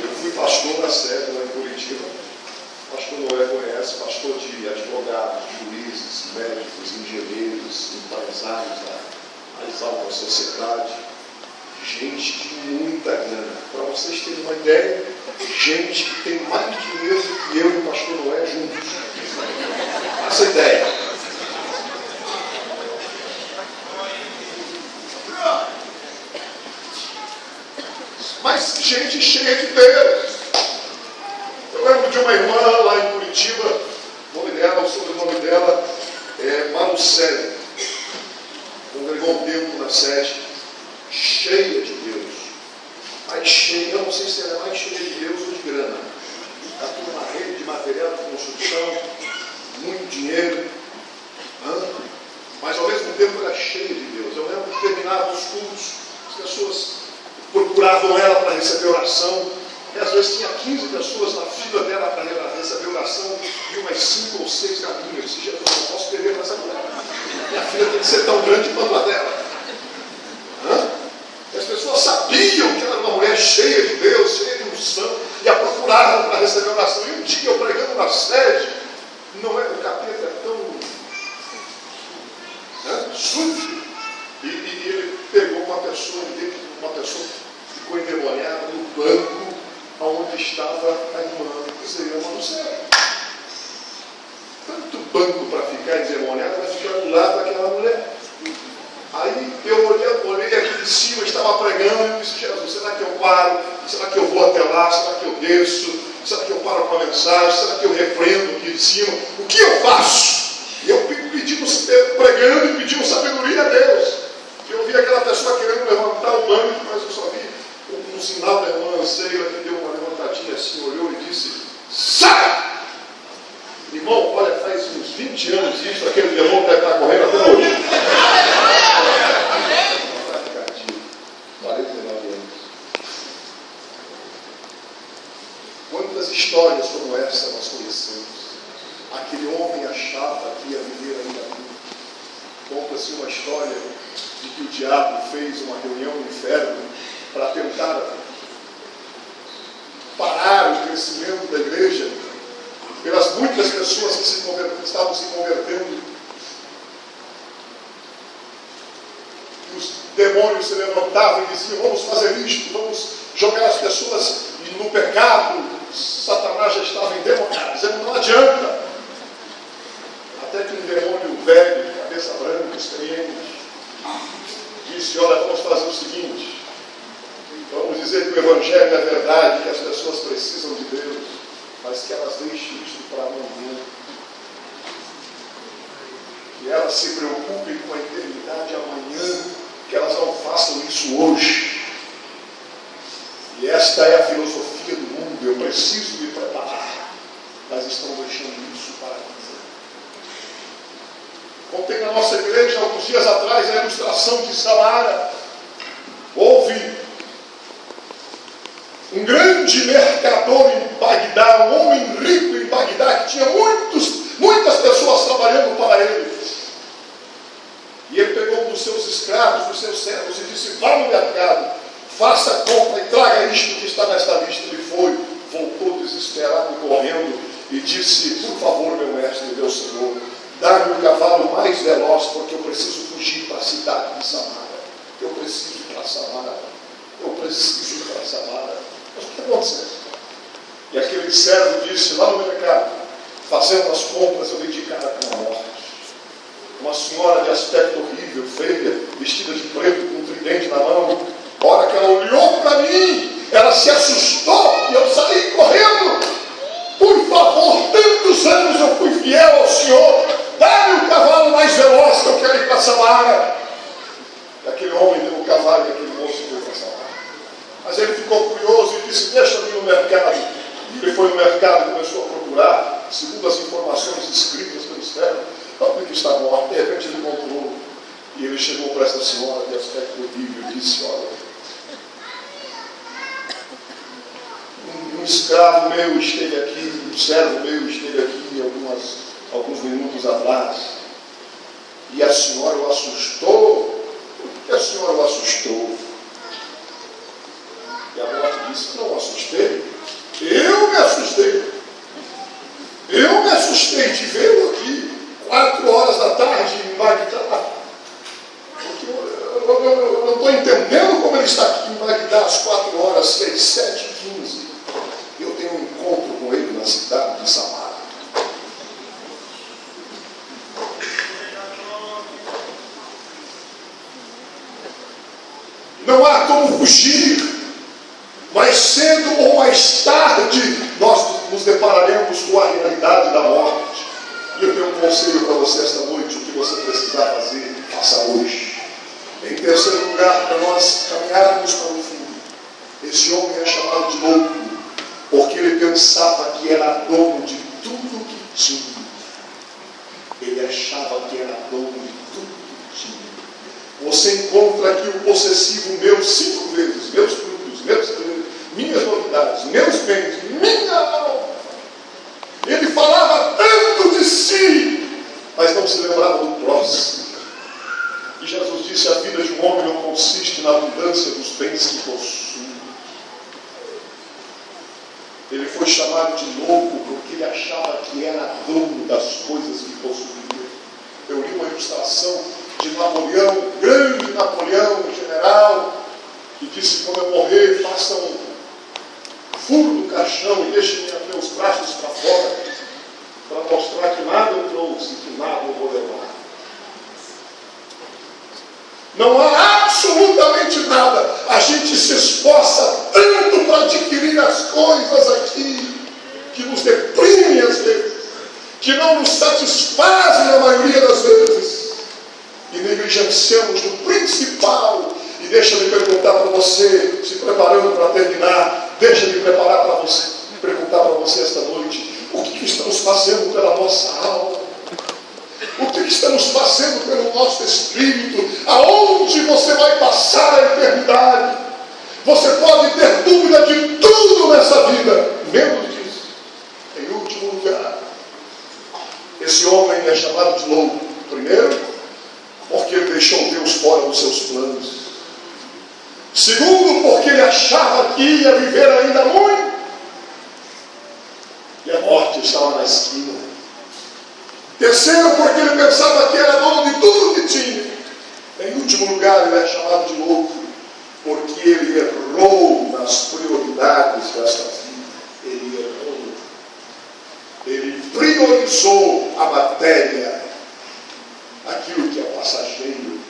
Eu fui pastor na sede lá em Curitiba. Pastor Noé conhece, pastor de advogados, juízes, médicos, engenheiros, empresários da mais alta sociedade, gente de muita grana. Para vocês terem uma ideia, gente que tem mais dinheiro do que eu e o pastor Noé juntos. Essa ideia. Mas gente cheia de Deus. Eu lembro de uma irmã lá em Curitiba, o sobrenome dela é Marucelli. Congregou um tempo na sede, cheia de Deus. Mais cheia, eu não sei se ela é mais cheia de Deus ou de grana. Está tudo na rede de material de construção, muito dinheiro, mas ao mesmo tempo ela é cheia de Deus. Eu lembro de terminados os cultos, as pessoas procuravam ela para receber oração. E às vezes tinha 15 pessoas na fila dela para receber oração e umas 5 ou 6 caminhos. Eu disse: Jesus, não posso perder essa mulher. Minha filha tem que ser tão grande quanto a dela. E as pessoas sabiam que ela era uma mulher cheia de Deus, cheia de unção, e a procuravam para receber oração. E um dia eu pregando na sede, não é, o capeta é tão sujo, E ele pegou uma pessoa que ficou endemoniada no banco onde estava a irmã Zema no céu. Tanto banco para ficar endemoniado, vai ficar do lado daquela mulher. Aí eu olhei aqui de cima, estava pregando, e disse: Jesus, será que eu paro? Será que eu vou até lá? Será que eu desço? Será que eu paro com a mensagem? Será que eu repreendo aqui de cima? O que eu faço? E eu pregando e pedindo sabedoria a Deus. Eu vi aquela pessoa querendo levantar o banco, mas eu só vi um sinal da irmã Sheila que deu uma levantadinha assim, olhou e disse: sai! Irmão, olha, faz uns 20 anos isso, aquele demônio deve estar correndo até hoje. 49 anos. Quantas histórias como essa nós conhecemos? Aquele homem achava que ia viver ainda muito. Conta-se uma história de que o diabo fez uma reunião no inferno para tentar parar o crescimento da igreja pelas muitas pessoas que estavam se convertendo. E os demônios se levantavam e diziam: vamos fazer isto, vamos jogar as pessoas no pecado. Satanás já estava endemoniado, dizendo: não adianta. Até que um demônio velho, cabeça branca, experiente, disse: olha, vamos fazer o seguinte, vamos dizer que o Evangelho é verdade, que as pessoas precisam de Deus, mas que elas deixem isso para amanhã, que elas se preocupem com a eternidade amanhã, que elas não façam isso hoje. E esta é a filosofia do mundo: eu preciso me preparar, mas estão deixando isso para amanhã. Contei na nossa igreja alguns dias atrás a ilustração de Samara. Houve um grande mercador em Bagdá, um homem rico em Bagdá, que tinha muitas pessoas trabalhando para ele. E ele pegou um dos seus escravos, dos seus servos, e disse: vá no mercado, faça a compra e traga isto que está nesta lista. Ele foi, voltou desesperado, correndo, e disse: por favor, meu mestre, meu senhor, dá-me o cavalo mais veloz, porque eu preciso fugir para a cidade de Samara. Eu preciso ir para Samara. Eu preciso ir para Samara. Mas o que está acontecendo? E aquele servo disse: lá no mercado, fazendo as compras, eu dei de cara com a morte. Uma senhora de aspecto horrível, feia, vestida de preto, com um tridente na mão. A hora que ela olhou para mim, ela se assustou e eu saí correndo. Por favor, tantos anos eu fui fiel ao Senhor, dá-me o cavalo mais veloz, que eu quero ir para Samara. E aquele homem deu o cavalo e aquele moço foi para Samara. Mas ele ficou curioso e disse: deixa-me ir no mercado. E ele foi no mercado e começou a procurar, segundo as informações escritas pelo servo, alguém que está morto. De repente ele encontrou, e ele chegou para essa senhora de aspecto horrível e disse: olha, um escravo meu esteve aqui, um servo meu esteve aqui alguns minutos atrás, e a senhora o assustou. Por que a senhora o assustou? E a morte disse: não o assustei. Eu me assustei. Eu me assustei de vê-lo aqui 4 horas da tarde em Bagdá. Porque eu não estou entendendo como ele está aqui em Bagdá às 4 horas, 6, 7, 15. Eu tenho um encontro com ele na cidade de Samara. Não há como fugir, mas cedo ou mais tarde nós nos depararemos com a realidade da morte. E eu tenho um conselho para você esta noite: o que você precisar fazer, faça hoje. Em terceiro lugar, para nós caminharmos para o fim, esse homem é chamado de louco, porque ele pensava que era dono de tudo que tinha. Ele achava que era dono de tudo que tinha. Você encontra aqui o possessivo meu 5 vezes: meus frutos, minhas novidades, meus bens, minha alma. Ele falava tanto de si, mas não se lembrava do próximo. E Jesus disse: a vida de um homem não consiste na abundância dos bens que possui. Ele foi chamado de louco porque ele achava que era dono das coisas que possuía. Eu li uma ilustração de Napoleão, grande de Napoleão, o general, que disse: quando eu morrer, façam um furo no caixão e deixem meus braços para fora, para mostrar que nada eu trouxe, que nada eu vou levar. Não há absolutamente nada. A gente se esforça tanto para adquirir as coisas aqui, que nos deprimem às vezes, que não nos satisfazem na maioria das vezes, e negligenciamos do principal. E deixa-me perguntar para você, se preparando para terminar, deixa-me perguntar para você esta noite: o que estamos fazendo pela nossa alma? O que estamos fazendo pelo nosso espírito? Aonde você vai passar a eternidade? Você pode ter dúvida de tudo nessa vida, menos disso. Em último lugar, esse homem é chamado de louco. Primeiro, porque ele deixou Deus fora dos seus planos. Segundo, porque ele achava que ia viver ainda muito, e a morte estava na esquina. Terceiro, porque ele pensava que era dono de tudo que tinha. Em último lugar, ele é chamado de louco porque ele errou nas prioridades desta vida. Ele errou. Ele priorizou a matéria, aquilo que é passageiro,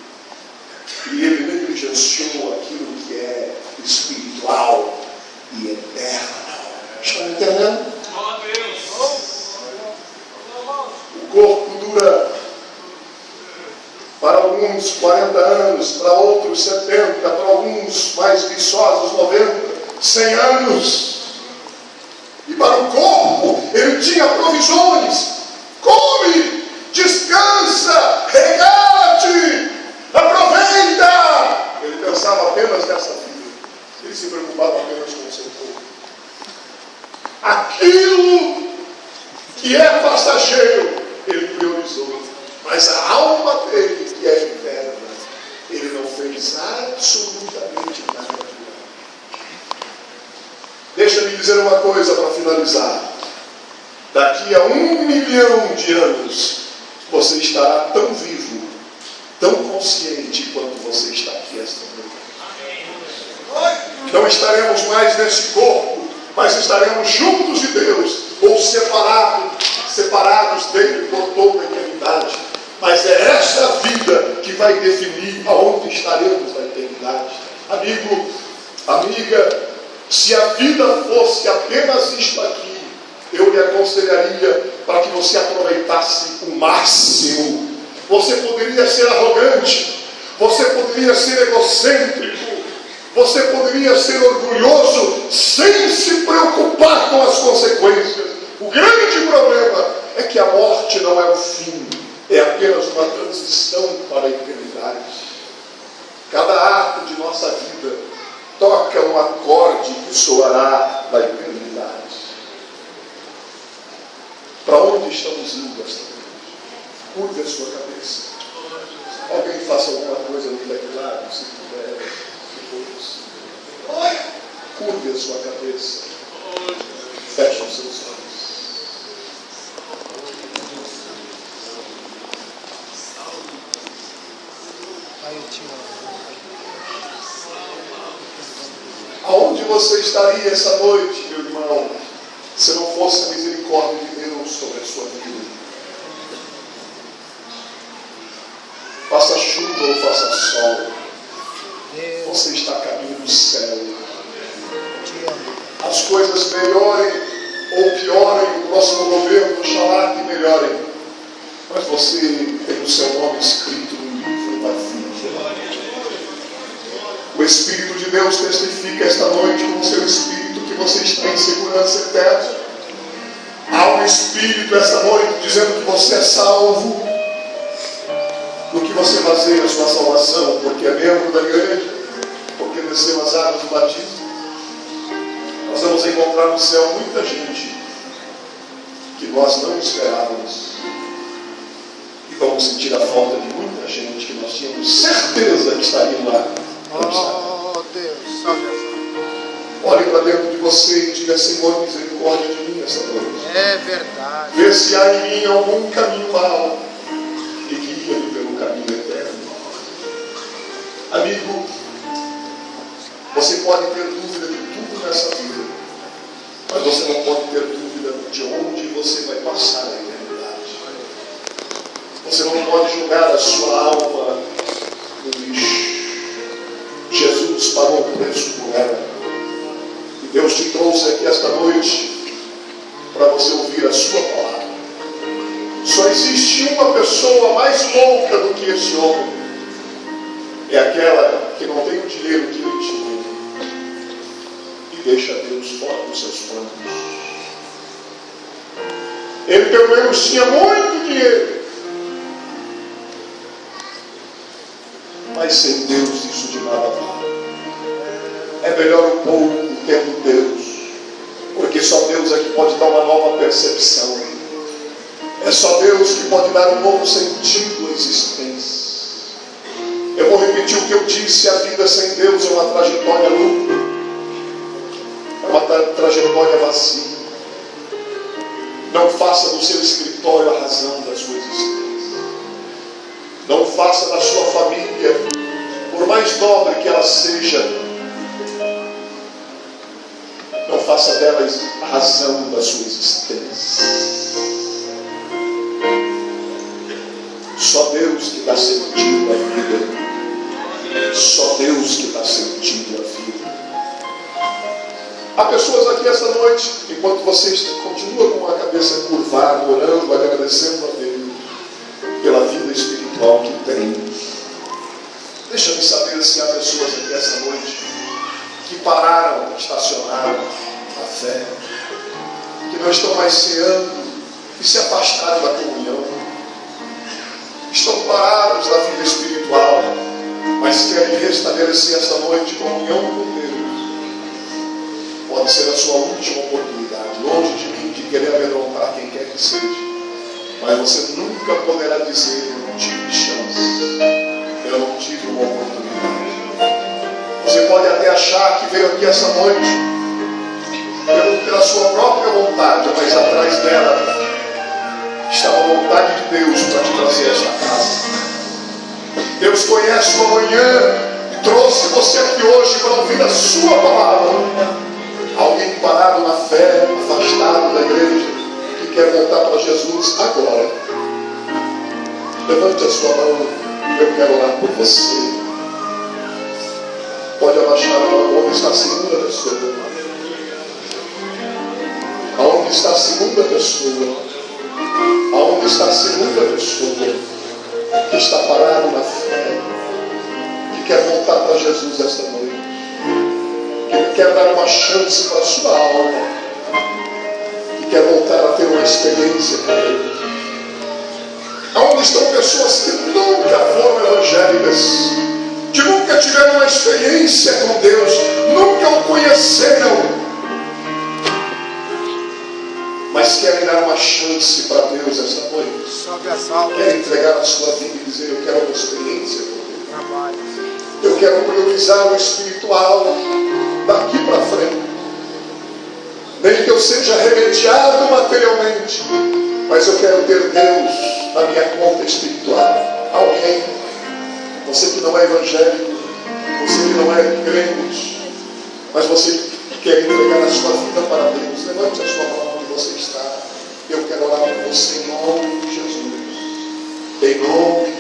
e ele negligenciou aquilo que é espiritual e eterno. Está me entendendo? O corpo dura para alguns 40 anos, para outros 70, para alguns mais viçosos 90, 100 anos. E para o corpo ele tinha provisões: come, descansa, regala-te, aproveita. Ele pensava apenas nessa vida, ele se preocupava apenas com o seu corpo. Aquilo que é passageiro ele priorizou, mas a alma dele, que é eterna, ele não fez absolutamente nada. Deixa-me dizer uma coisa para finalizar: daqui a 1 milhão de anos você estará tão vivo, tão consciente quanto você está aqui esta noite. Não estaremos mais nesse corpo, mas estaremos juntos de Deus, ou separados dele por toda a eternidade. Mas é esta vida que vai definir aonde estaremos na eternidade. Amigo, amiga, se a vida fosse apenas isto aqui, eu lhe aconselharia para que você aproveitasse o máximo. Você poderia ser arrogante, você poderia ser egocêntrico, você poderia ser orgulhoso sem se preocupar com as consequências. O grande problema é que a morte não é o fim, é apenas uma transição para a eternidade. Cada ato de nossa vida toca um acorde que soará na eternidade. Para onde estamos indo esta noite? Curve a sua cabeça. Alguém faça alguma coisa no teclado, se puder, se for possível. Curve a sua cabeça. Feche os seus olhos. Aonde você estaria essa noite, meu irmão, se não fosse a misericórdia de Deus sobre a sua vida? Faça chuva ou faça sol, você está a caminho do céu. As coisas melhorem ou piorem, o próximo governo, oxalá que melhorem, mas você tem o seu nome escrito no livro da vida. O Espírito de Deus testifica esta noite com o seu Espírito que você está em segurança eterna. Há um Espírito esta noite dizendo que você é salvo. No que você baseia a sua salvação? Porque é membro da igreja? Porque desceu as águas do batismo? Nós vamos encontrar no céu muita gente que nós não esperávamos. E vamos sentir a falta de muita gente que nós tínhamos certeza que estaria lá. Oh, Deus, salve a Olhe para dentro de você e diga: Senhor, misericórdia de mim esta noite. É verdade. Vê se há em mim algum caminho mau e guia-me pelo caminho eterno. Amigo, você pode ter dúvida de tudo nessa vida, mas você não pode ter dúvida de onde você vai passar a eternidade. Você não pode jogar a sua alma no lixo. Jesus pagou o preço por ela. E Deus te trouxe aqui esta noite para você ouvir a sua palavra. Só existe uma pessoa mais louca do que esse homem. É aquela que não tem o dinheiro que ele tinha e deixa Deus fora dos seus planos. Ele pelo menos tinha muito dinheiro, mas sem Deus isso de nada vale. É melhor um pouco tendo Deus, porque só Deus é que pode dar uma nova percepção. É só Deus que pode dar um novo sentido à existência. Eu vou repetir o que eu disse: a vida sem Deus é uma trajetória louca, é uma trajetória vazia. Não faça do seu escritório a razão da sua existência. Não faça da sua família, por mais nobre que ela seja, não faça delas a razão da sua existência. Só Deus que dá sentido à vida. Só Deus que dá sentido à vida. Há pessoas aqui essa noite, enquanto você continua com a cabeça curvada, orando, agradecendo a Deus pela vida espiritual que tem. Deixa-me saber se há pessoas aqui essa noite que pararam, estacionaram a fé, que não estão mais ceando e se afastaram da comunhão. Estão parados da vida espiritual, mas querem restabelecer esta noite comunhão com Deus. Pode ser a sua última oportunidade. Longe de mim de querer amedrontar quem quer que seja, mas você nunca poderá dizer: eu não tive chance, eu não tive uma oportunidade. Você pode até achar que veio aqui essa noite pela sua própria vontade, mas atrás dela está a vontade de Deus para te trazer a esta casa. Deus conhece o amanhã e trouxe você aqui hoje para ouvir a sua palavra. Alguém parado na fé, afastado da igreja, que quer voltar para Jesus agora. Levante a sua mão, eu quero orar por você. Pode abaixar a mão. Onde está a segunda pessoa? Aonde está a segunda pessoa? Aonde está a segunda pessoa que está parado na fé, que quer voltar para Jesus esta noite, que quer dar uma chance para a sua alma, que quer voltar a ter uma experiência com Ele? Aonde estão pessoas que nunca foram evangélicas, que nunca tiveram uma experiência com Deus, nunca o conheceram, mas querem dar uma chance para Deus esta noite? Querem entregar a sua vida e dizer: eu quero uma experiência com Deus. Eu quero priorizar o espiritual daqui para frente. Nem que eu seja remediado materialmente, mas eu quero ter Deus na minha conta espiritual. Alguém, você que não é evangélico, você que não é crente, mas você que quer entregar a sua vida para Deus, levante a sua mão onde você está. Eu quero orar por você em nome de Jesus. Em nome